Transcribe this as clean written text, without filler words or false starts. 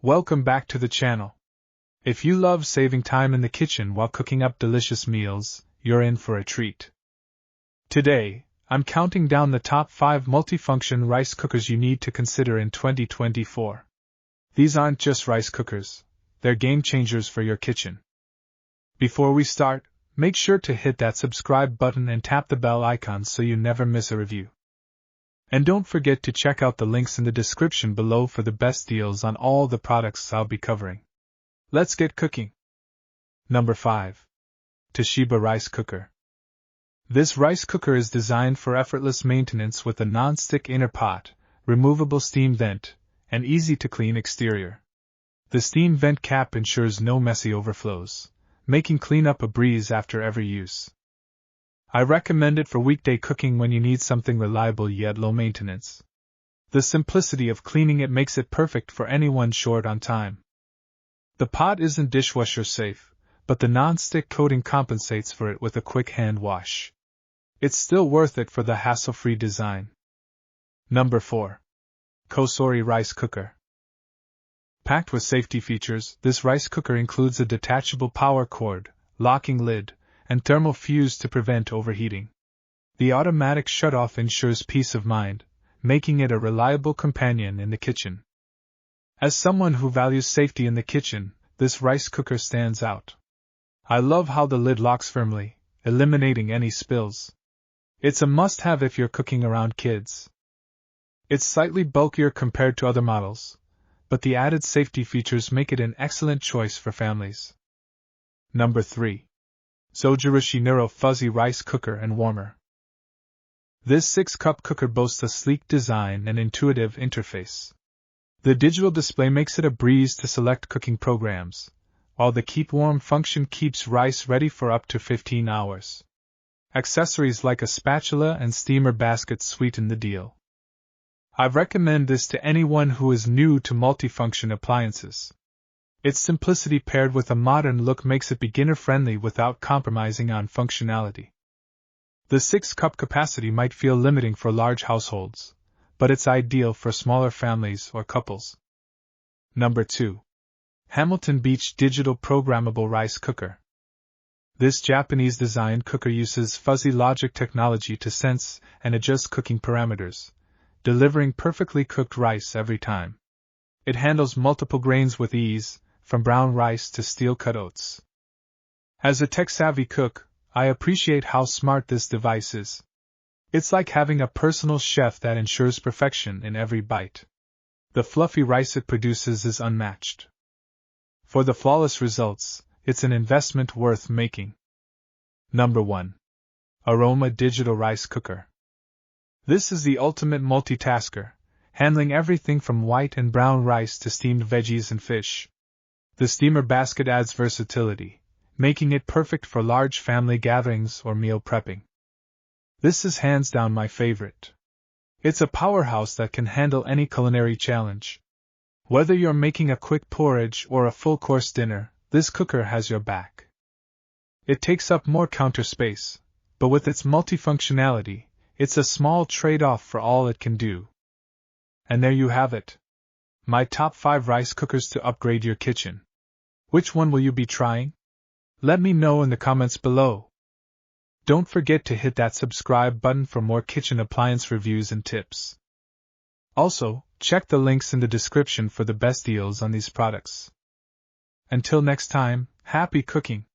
Welcome back to the channel. If you love saving time in the kitchen while cooking up delicious meals, you're in for a treat. Today, I'm counting down the top 5 multifunction rice cookers you need to consider in 2024. These aren't just rice cookers, they're game changers for your kitchen. Before we start, make sure to hit that subscribe button and tap the bell icon so you never miss a review. And don't forget to check out the links in the description below for the best deals on all the products I'll be covering. Let's get cooking. Number 5. Toshiba Rice Cooker. This rice cooker is designed for effortless maintenance with a non-stick inner pot, removable steam vent, and easy-to-clean exterior. The steam vent cap ensures no messy overflows, making cleanup a breeze after every use. I recommend it for weekday cooking when you need something reliable yet low maintenance. The simplicity of cleaning it makes it perfect for anyone short on time. The pot isn't dishwasher safe, but the non-stick coating compensates for it with a quick hand wash. It's still worth it for the hassle-free design. Number 4. COSORI Rice Cooker. Packed with safety features, this rice cooker includes a detachable power cord, locking lid, and thermal fuse to prevent overheating. The automatic shutoff ensures peace of mind, making it a reliable companion in the kitchen. As someone who values safety in the kitchen, this rice cooker stands out. I love how the lid locks firmly, eliminating any spills. It's a must-have if you're cooking around kids. It's slightly bulkier compared to other models, but the added safety features make it an excellent choice for families. Number 3. Zojirushi Neuro Fuzzy Rice Cooker and Warmer. This 6-cup cooker boasts a sleek design and intuitive interface. The digital display makes it a breeze to select cooking programs, while the Keep Warm function keeps rice ready for up to 15 hours. Accessories like a spatula and steamer basket sweeten the deal. I recommend this to anyone who is new to multifunction appliances. Its simplicity paired with a modern look makes it beginner-friendly without compromising on functionality. The 6-cup capacity might feel limiting for large households, but it's ideal for smaller families or couples. Number 2. Hamilton Beach Digital Programmable Rice Cooker. This Japanese-designed cooker uses fuzzy logic technology to sense and adjust cooking parameters, delivering perfectly cooked rice every time. It handles multiple grains with ease, from brown rice to steel-cut oats. As a tech-savvy cook, I appreciate how smart this device is. It's like having a personal chef that ensures perfection in every bite. The fluffy rice it produces is unmatched. For the flawless results, it's an investment worth making. Number 1. AROMA Digital Rice Cooker. This is the ultimate multitasker, handling everything from white and brown rice to steamed veggies and fish. The steamer basket adds versatility, making it perfect for large family gatherings or meal prepping. This is hands down my favorite. It's a powerhouse that can handle any culinary challenge. Whether you're making a quick porridge or a full-course dinner, this cooker has your back. It takes up more counter space, but with its multifunctionality, it's a small trade-off for all it can do. And there you have it. My top 5 rice cookers to upgrade your kitchen. Which one will you be trying? Let me know in the comments below. Don't forget to hit that subscribe button for more kitchen appliance reviews and tips. Also, check the links in the description for the best deals on these products. Until next time, happy cooking!